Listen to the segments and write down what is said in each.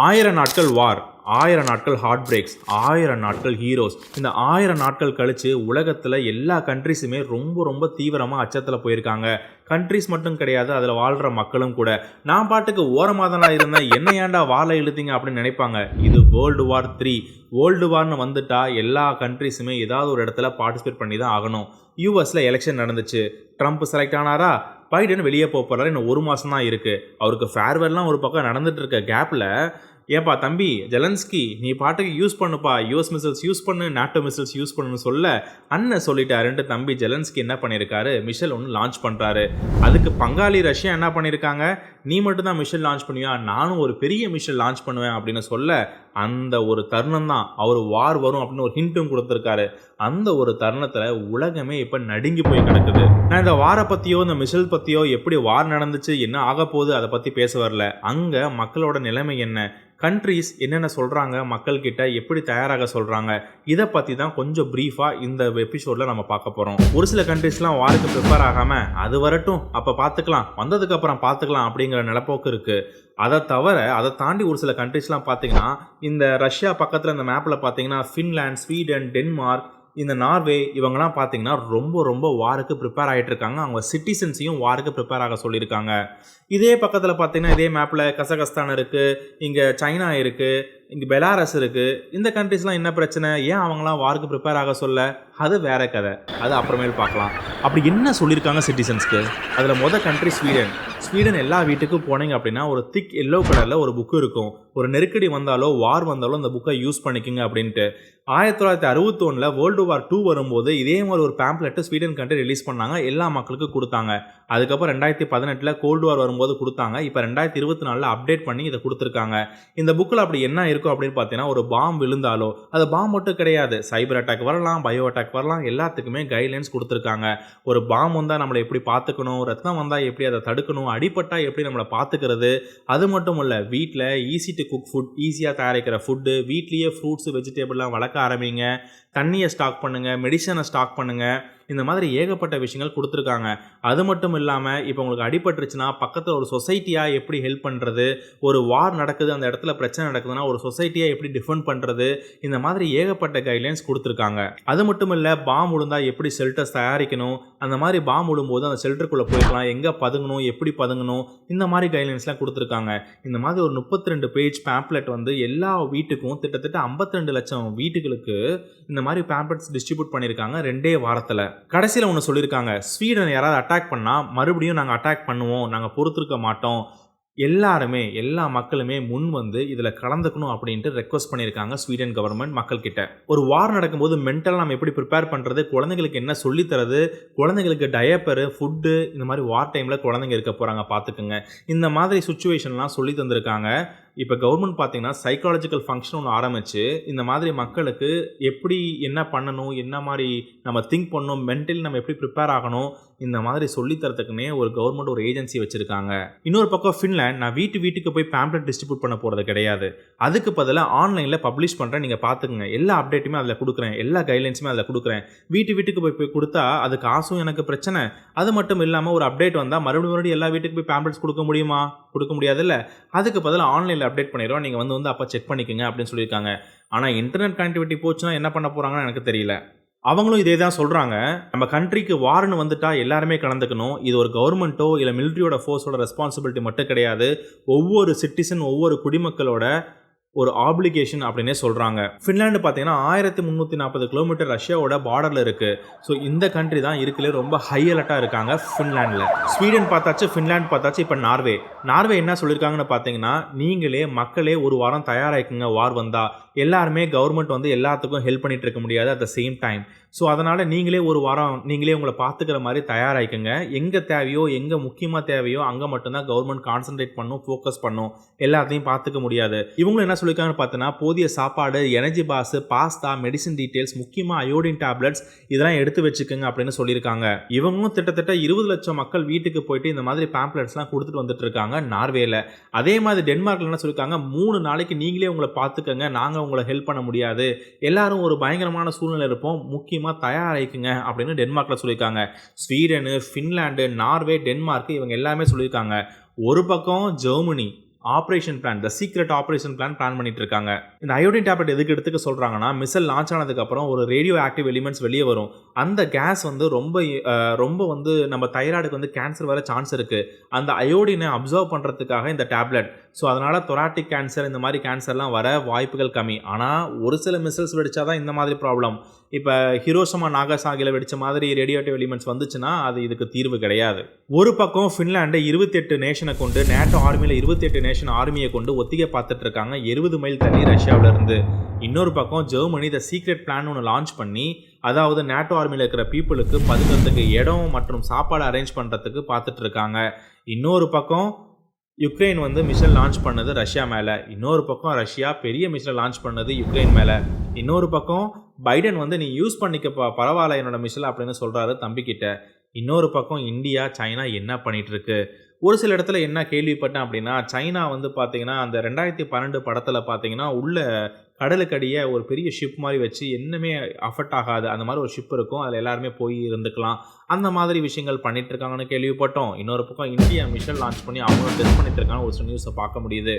1000 நாட்கள் வார், 1000 நாட்கள் heart breaks, 1000 நாட்கள் ஹீரோஸ். இந்த 1000 நாட்கள் கழிச்சு உலகத்தில் எல்லா கண்ட்ரிஸுமே ரொம்ப ரொம்ப தீவிரமாக அச்சத்தில் போயிருக்காங்க. கண்ட்ரிஸ் மட்டும் கிடையாது, அதில் வாழ்கிற மக்களும் கூட. நான் பாட்டுக்கு ஓரமாக தானே இருந்தேன், என்ன ஏன்டா வாழை இழுத்தீங்க அப்படின்னு நினைப்பாங்க. இது வேர்ல்டு வார் 3. வேர்ல்டு வார்னு வந்துட்டா எல்லா கண்ட்ரிஸுமே ஏதாவது ஒரு இடத்துல பார்ட்டிசிபேட் பண்ணி தான் ஆகணும். யூஎஸில் எலெக்ஷன் நடந்துச்சு, ட்ரம்ப் செலக்ட் ஆனாரா, பைடன் வெளியே போகிறாரு. இன்னும் 1 மாதம் தான் இருக்குது. அவருக்கு ஃபேர்வெல்லாம் ஒரு பக்கம் நடந்துட்டு இருக்க கேப்பில், ஏப்பா தம்பி ஜெலன்ஸ்கி, நீ பாட்டுக்கு யூஸ் பண்ணுப்பா, யூஎஸ் மிசைல்ஸ் யூஸ் பண்ணு, நாட்டோ மிசைல்ஸ் யூஸ் பண்ணுன்னு சொல்ல அண்ணன் சொல்லிட்டாருன்ட்டு தம்பி ஜெலன்ஸ்கி என்ன பண்ணியிருக்காரு, மிஷல் ஒன்று லான்ச் பண்ணுறாரு. அதுக்கு பங்காளி ரஷ்யா என்ன பண்ணியிருக்காங்க, நீ மட்டும் தான் மிஷல் லான்ச் பண்ணுவியா, நானும் ஒரு பெரிய மிஷல் லான்ச் பண்ணுவேன் அப்படின்னு சொல்ல, அந்த ஒரு தருணம் தான் அவர் வார் வரும் அப்படின்னு ஒரு ஹிண்ட்டும் கொடுத்துருக்காரு. அந்த ஒரு தருணத்தில் உலகமே இப்போ நடுங்கி போய் கிடக்குது. நான் இந்த வாரை பற்றியோ இந்த மிசைல் பற்றியோ எப்படி வார் நடந்துச்சு, என்ன ஆக போகுது அதை பற்றி பேச வரல. அங்கே மக்களோட நிலைமை என்ன, கண்ட்ரீஸ் என்னென்ன சொல்கிறாங்க, மக்கள்கிட்ட எப்படி தயாராக சொல்கிறாங்க, இதை பற்றி தான் கொஞ்சம் ப்ரீஃபாக இந்த எபிசோடில் நம்ம பார்க்க போகிறோம். ஒரு சில கண்ட்ரீஸ்லாம் வாருக்கு ப்ரிப்பேர் ஆகாமல் அது வரட்டும் அப்போ பார்த்துக்கலாம், வந்ததுக்கப்புறம் பார்த்துக்கலாம் அப்படிங்கிற நிலப்போக்கு இருக்குது. அதை தவிர அதை தாண்டி ஒரு சில கண்ட்ரீஸ்லாம் பார்த்தீங்கன்னா, இந்த ரஷ்யா பக்கத்தில் இந்த மேப்பில் பார்த்தீங்கன்னா ஃபின்லாண்ட், ஸ்வீடன், டென்மார்க், இந்த நார்வே, இவங்கெல்லாம் பார்த்தீங்கன்னா ரொம்ப ரொம்ப வாருக்கு ப்ரிப்பேர் ஆகிட்டு இருக்காங்க. அவங்க சிட்டிசன்ஸையும் வாருக்கு ப்ரிப்பேர் ஆக சொல்லியிருக்காங்க. இதே பக்கத்தில் பார்த்தீங்கன்னா இதே மேப்பில் கசகஸ்தான் இருக்குது, இங்கே சைனா இருக்குது, இங்கே பெலாரஸ் இருக்குது. இந்த கண்ட்ரிஸ்லாம் என்ன பிரச்சனை, ஏன் அவங்களாம் வாருக்கு ப்ரிப்பேர் ஆக சொல்ல, அது வேற கதை, அது அப்புறமேல் பார்க்கலாம். அப்படி என்ன சொல்லியிருக்காங்க சிட்டிசன்ஸ்க்கு, அதில் மொதல் கண்ட்ரி ஸ்வீடன். ஸ்வீடன் எல்லா வீட்டுக்கும் போனீங்க அப்படின்னா ஒரு திக் எல்லோ கலரில் ஒரு புக்கு இருக்கும். ஒரு நெருக்கடி வந்தாலோ வார் வந்தாலோ அந்த புக்கை யூஸ் பண்ணிக்கோங்க அப்படின்ட்டு. 1961 வேர்ல்டு வார் 2 வரும்போது இதே மாதிரி ஒரு பேம்ப்லெட்டு ஸ்வீடன் கண்ட்ரி ரிலீஸ் பண்ணாங்க, எல்லா மக்களுக்கும் கொடுத்தாங்க. அதுக்கப்புறம் 2018 கோல்டு வார் வரும்போது கொடுத்தாங்க. இப்போ 2024 அப்டேட் பண்ணி இதை கொடுத்துருக்காங்க. இந்த புக்கில் அப்படி என்ன இருக்கும் அப்படின்னு பார்த்தீங்கன்னா, ஒரு பாம்பு விழுந்தாலோ, அது பாம்பு மட்டும் கிடையாது, சைபர் அட்டாக் வரலாம், பயோ அட்டாக் வரலாம், எல்லாத்துக்குமே கைட்லைன்ஸ் கொடுத்துருக்காங்க. ஒரு பாம்பு வந்தால் நம்மளை எப்படி பார்த்துக்கணும், ரத்தம் வந்தால் எப்படி அதை தடுக்கணும், அடிப்பட்டா எப்படி நம்மளை பார்த்துக்கிறது. அது மட்டும் இல்லை, வீட்டில் ஈஸி டு குக் ஃபுட், ஈஸியாக தயாரிக்கிற ஃபுட்டு, வீட்லேயே ஃப்ரூட்ஸு வெஜிடபிள்லாம் வளர்க்க ஆரம்பிங்க, தண்ணியை ஸ்டாக் பண்ணுங்கள், மெடிசனை ஸ்டாக் பண்ணுங்கள். இந்த மாதிரி ஏகப்பட்ட விஷயங்கள் கொடுத்துருக்காங்க. அது மட்டும் இல்லாமல் இப்போ உங்களுக்கு அடிபட்டுருச்சுன்னா பக்கத்தில் ஒரு சொசைட்டியாக எப்படி ஹெல்ப் பண்ணுறது, ஒரு வார் நடக்குது அந்த இடத்துல பிரச்சனை நடக்குதுன்னா ஒரு சொசைட்டியாக எப்படி டிஃபெண்ட் பண்ணுறது, இந்த மாதிரி ஏகப்பட்ட கைட்லைன்ஸ் கொடுத்துருக்காங்க. அது மட்டும் இல்லை, பாம்பு விழுந்தால் எப்படி ஷெல்டர்ஸ் தயாரிக்கணும், அந்த மாதிரி பாம்பு விழும்போது அந்த ஷெல்டருக்குள்ளே போய்க்கலாம், எங்கே பதுங்கணும், எப்படி பதுங்கணும், இந்த மாதிரி கைட்லைன்ஸ்லாம் கொடுத்துருக்காங்க. இந்த மாதிரி ஒரு 32 பேஜ் பேம்ப்லெட் வந்து எல்லா வீட்டுக்கும் கிட்டத்தட்ட 52 லட்சம் வீட்டுகளுக்கு இந்த மாதிரி பேம்ப்லெட்ஸ் டிஸ்ட்ரிபியூட் பண்ணியிருக்காங்க 2 வாரத்தில். கடைசியில் ஒன்று சொல்லியிருக்காங்க, ஸ்வீடன் யாராவது அட்டாக் பண்ணால் மறுபடியும் நாங்கள் அட்டாக் பண்ணுவோம், நாங்கள் பொறுத்திருக்க மாட்டோம், எல்லாருமே எல்லா மக்களுமே முன் வந்து இதில் கலந்துக்கணும் அப்படின்ட்டு ரெக்வஸ்ட் பண்ணியிருக்காங்க ஸ்வீடன் கவர்மெண்ட் மக்கள்கிட்ட. ஒரு வார் நடக்கும்போது மென்டலாக நம்ம எப்படி ப்ரிப்பேர் பண்ணுறது, குழந்தைங்களுக்கு என்ன சொல்லித்தரது, குழந்தைங்களுக்கு டயப்பரு, ஃபுட்டு, இந்த மாதிரி வார் டைமில் குழந்தைங்க இருக்க போகிறாங்க பார்த்துக்குங்க. இந்த மாதிரி சுச்சுவேஷன்லாம் சொல்லி தந்திருக்காங்க. இப்போ கவர்மெண்ட் பார்த்தீங்கன்னா சைக்காலஜிக்கல் ஃபங்க்ஷன் ஒன்று ஆரம்பித்து இந்த மாதிரி மக்களுக்கு எப்படி என்ன பண்ணணும், என்ன மாதிரி நம்ம திங்க் பண்ணணும், மென்டலி நம்ம எப்படி ப்ரிப்பேர் ஆகணும், இந்த மாதிரி சொல்லித்தரத்துக்குன்னே ஒரு கவர்மெண்ட் ஒரு ஏஜென்சி வச்சுருக்காங்க. இன்னொரு பக்கம் ஃபின்லாண்ட், நான் வீட்டுக்கு போய் பேம்ப்லெட் டிஸ்ட்ரிபியூட் பண்ண போகிறது கிடையாது, அதுக்கு பதிலாக ஆன்லைனில் பப்ளிஷ் பண்ணுறேன், நீங்கள் பார்த்துக்குங்க, எல்லா அப்டேட்டுமே அதில் கொடுக்குறேன், எல்லா கைட்லைன்ஸுமே அதில் கொடுக்குறேன். வீட்டுக்கு போய் கொடுத்தா அது காசும் எனக்கு பிரச்சனை. அது மட்டும் இல்லாமல் ஒரு அப்டேட் வந்தால் மறுபடியும் எல்லா வீட்டுக்கு போய் பேம்ப்லெட்ஸ் கொடுக்க முடியுமா, கொடுக்க முடியாதுல்ல. அதுக்கு பதிலாக ஆன்லைனில் அப்டேட் பண்ணிடுறோம், நீங்கள் வந்து அப்போ செக் பண்ணிக்கோங்க அப்படின்னு சொல்லியிருக்காங்க. ஆனால் இன்டர்நெட் கனெக்டிவிட்டி போச்சுன்னா என்ன பண்ண போகிறாங்கன்னு எனக்கு தெரியல. அவங்களும் இதே தான் சொல்கிறாங்க, நம்ம கண்ட்ரிக்கு வார்னு வந்துட்டா எல்லாருமே கலந்துக்கணும், இது ஒரு கவர்மெண்ட்டோ இல்லை மிலிட்ரியோட ஃபோர்ஸோட ரெஸ்பான்சிபிலிட்டி மட்டும் கிடையாது, ஒவ்வொரு சிட்டிசன் ஒவ்வொரு குடிமக்களோட ஒரு ஆப்ளிகேஷன் அப்படின்னே சொல்கிறாங்க. ஃபின்லாண்டு பார்த்தீங்கன்னா 1340 கிலோமீட்டர் ரஷ்யாவோட பார்டரில் இருக்குது. ஸோ இந்த கண்ட்ரி தான் இருக்குல்லே ரொம்ப ஹை அலர்ட்டாக இருக்காங்க ஃபின்லாண்டில். ஸ்வீடன் பார்த்தாச்சு, ஃபின்லாண்ட் பார்த்தாச்சு, இப்போ நார்வே என்ன சொல்லியிருக்காங்கன்னு பார்த்தீங்கன்னா, நீங்களே மக்களே ஒரு வாரம் தயாராகிக்குங்க, வார் வந்தால் எல்லாருமே கவர்மெண்ட் வந்து எல்லாத்துக்கும் ஹெல்ப் பண்ணிட்டு இருக்க முடியாது at the same time. So அதனால் நீங்களே ஒரு வாரம் நீங்களே உங்களை பார்த்துக்கிற மாதிரி தயாராகிக்குங்க, எங்கே தேவையோ எங்கே முக்கியமாக தேவையோ அங்கே மட்டும்தான் கவர்மெண்ட் கான்சன்ட்ரேட் பண்ணும், ஃபோக்கஸ் பண்ணும், எல்லாத்தையும் பார்த்துக்க முடியாது. இவங்களும் என்ன சொல்லியிருக்காங்கன்னு பார்த்தீங்கன்னா, போதிய சாப்பாடு, energy bars, pasta, medicine details, முக்கியமாக அயோடின் டேப்லெட்ஸ் இதெல்லாம் எடுத்து வச்சுக்கோங்க அப்படின்னு சொல்லியிருக்காங்க. இவங்களும் கிட்டத்தட்ட 20 லட்சம் மக்கள் வீட்டுக்கு போயிட்டு இந்த மாதிரி பேம்ப்லெட்ஸ்லாம் கொடுத்துட்டு வந்துட்டு இருக்காங்க நார்வேல. அதே மாதிரி டென்மார்க்கில் என்ன சொல்லியிருக்காங்க, 3 நாளைக்கு நீங்களே உங்களை பார்த்துக்கங்க, நாங்கள் உங்களை ஹெல்ப் பண்ண முடியாது, எல்லாரும் ஒரு பயங்கரமான சூழ்நிலை இருப்போம், முக்கியமாக தயாராகிக்குங்க அப்படின்னு டென்மார்க்கில் சொல்லியிருக்காங்க. ஸ்வீடனு, ஃபின்லாண்டு, நார்வே, டென்மார்க் இவங்க எல்லாமே சொல்லியிருக்காங்க. ஒரு பக்கம் Germany, operation plan, the secret operation plan பண்ணிட்டு இருக்காங்க. இந்த அயோடின் டேப்லெட் எதுக்கு எடுத்துக்க சொல்றாங்கன்னா, மிசைல் லான்ச் ஆனதுக்கு அப்புறம் ஒரு ரேடியோ ஆக்டிவ் எலிமெண்ட்ஸ் வெளியே வரும். அந்த கேஸ் வந்து ரொம்ப வந்து நம்ம தைராய்டுக்கு வந்து கேன்சர் வர சான்ஸ் இருக்கு. அந்த அயோடினை அப்சர்வ் பண்றதுக்காக இந்த டேப்லெட். ஸோ அதனால தொராட்டிக் கேன்சர், இந்த மாதிரி கேன்சர்லாம் வர வாய்ப்புகள் கம்மி. ஆனால் ஒரு சில மிசைல்ஸ் வெடிச்சாதான் இந்த மாதிரி ப்ராப்ளம். இப்போ ஹிரோஷிமா நாகசாகில வெடிச்ச மாதிரி ரேடியோட்டிவ் எலிமெண்ட்ஸ் வந்துச்சுன்னா அது இதுக்கு தீர்வு கிடையாது. ஒரு பக்கம் ஃபின்லாண்டு 28 நேஷனை கொண்டு, நேட்டோ ஆர்மியில் 28 நேஷன் ஆர்மியை கொண்டு ஒத்திகை பார்த்துட்டு இருக்காங்க 70 மைல் தள்ளி ரஷ்யாவில் இருந்து. இன்னொரு பக்கம் ஜெர்மனி த சீக்ரெட் பிளான் ஒன்று லான்ச் பண்ணி, அதாவது நேட்டோ ஆர்மியில் இருக்கிற பீப்புளுக்கு பதுக்கிறதுக்கு இடம் மற்றும் சாப்பாடு அரேஞ்ச் பண்ணுறதுக்கு பார்த்துட்டு இருக்காங்க. இன்னொரு பக்கம் யுக்ரைன் வந்து மிசைல் லான்ச் பண்ணது ரஷ்யா மேலே. இன்னொரு பக்கம் ரஷ்யா பெரிய மிசைல் லான்ச் பண்ணது யுக்ரைன் மேலே. இன்னொரு பக்கம் பைடன் வந்து நீ யூஸ் பண்ணிக்க பரவாயில்ல என்னோட மிசைல் அப்படின்னு சொல்கிறாரு தம்பிக்கிட்ட. இன்னொரு பக்கம் இந்தியா சைனா என்ன பண்ணிட்டு இருக்கு. ஒரு சில இடத்துல என்ன கேள்விப்பட்டேன் அப்படின்னா, சைனா வந்து பார்த்தீங்கன்னா அந்த 2012 படத்தில் பார்த்தீங்கன்னா உள்ள கடலுக்கடியே ஒரு பெரிய ஷிப் மாதிரி வச்சு என்னமே அஃபெக்ட் ஆகாது அந்த மாதிரி ஒரு ஷிப் இருக்கும், அதில் எல்லாருமே போய் இருந்துக்கலாம், அந்த மாதிரி விஷயங்கள் பண்ணிட்டு இருக்காங்கன்னு கேள்விப்பட்டோம். இன்னொரு பக்கம் இந்தியா மிஷன் லான்ச் பண்ணி அவங்களும் டெஸ்ட் பண்ணிட்டு இருக்காங்க ஒரு நியூஸை பார்க்க முடியுது.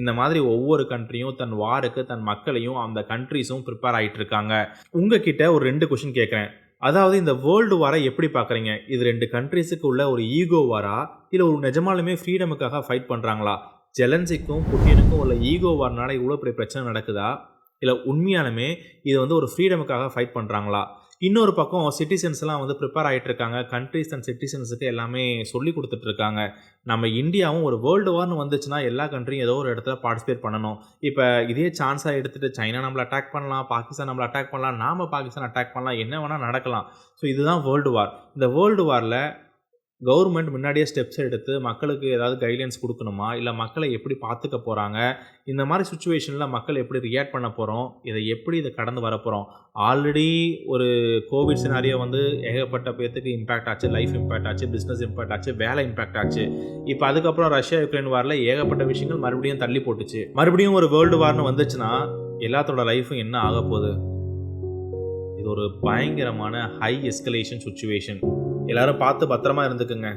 இந்த மாதிரி ஒவ்வொரு கண்ட்ரியும் தன் வாருக்கு தன் மக்களையும் அந்த கண்ட்ரிஸும் ப்ரிப்பேர் ஆகிட்டு இருக்காங்க. உங்ககிட்ட ஒரு 2 கொஷின் கேட்குறேன். அதாவது இந்த வேர்ல்டு வாரை எப்படி பார்க்குறீங்க? இது 2 கண்ட்ரிஸுக்கு உள்ள ஒரு ஈகோ வாரா, இல்லை ஒரு நிஜமாலுமே ஃப்ரீடமுக்காக ஃபைட் பண்ணுறாங்களா? ஜெலன்சிக்கும் புட்டினுக்கும் உள்ள ஈகோ வார்னால இவ்வளோ பெரிய பிரச்சனை நடக்குதா, இல்லை உண்மையாலுமே இது வந்து ஒரு ஃப்ரீடமுக்காக ஃபைட் பண்ணுறாங்களா? இன்னொரு பக்கம் சிட்டிசன்ஸ்லாம் வந்து ப்ரிப்பேர் ஆகிட்டு இருக்காங்க. கண்ட்ரிஸ் அண்ட் சிட்டிசன்ஸுக்கு எல்லாமே சொல்லி கொடுத்துட்ருக்காங்க. நம்ம இந்தியாவும் ஒரு வேர்ல்டு வார்னு வந்துச்சுன்னா எல்லா கண்ட்ரியும் ஏதோ ஒரு இடத்துல பார்ட்டிசிபேட் பண்ணணும். இப்போ இதே சான்ஸாக எடுத்துகிட்டு சைனா நம்மளை அட்டாக் பண்ணலாம், பாகிஸ்தான் நம்மளை அட்டாக் பண்ணலாம், நாம் பாகிஸ்தான் அட்டாக் பண்ணலாம், என்ன வேணால் நடக்கலாம். ஸோ இதுதான் வேர்ல்டு வார். இந்த வேர்ல்டு வாரில் கவர்மெண்ட் முன்னாடியே ஸ்டெப்ஸ் எடுத்து மக்களுக்கு ஏதாவது கைட்லைன்ஸ் கொடுக்கணுமா, இல்லை மக்களை எப்படி பார்த்துக்க போகிறாங்க, இந்த மாதிரி சுச்சுவேஷனில் மக்கள் எப்படி ரியாக்ட் பண்ண போகிறோம், இதை கடந்து வர போகிறோம். ஆல்ரெடி ஒரு கோவிட் சினாரியோ வந்து ஏகப்பட்ட பேர்த்துக்கு இம்பேக்ட் ஆச்சு, லைஃப் இம்பேக்ட் ஆச்சு, பிஸ்னஸ் இம்பேக்ட் ஆச்சு, வேலை இம்பேக்ட் ஆச்சு. இப்போ அதுக்கப்புறம் ரஷ்யா யுக்ரைன் வாரில் ஏகப்பட்ட விஷயங்கள் மறுபடியும் தள்ளி போட்டுச்சு. மறுபடியும் ஒரு வேர்ல்டு வார்னு வந்துச்சுன்னா எல்லாத்தோட லைஃப்பும் என்ன ஆக போகுது? இது ஒரு பயங்கரமான ஹை எஸ்கலேஷன் சுச்சுவேஷன். எல்லாரும் பார்த்து பத்திரமா இருந்துக்குங்க.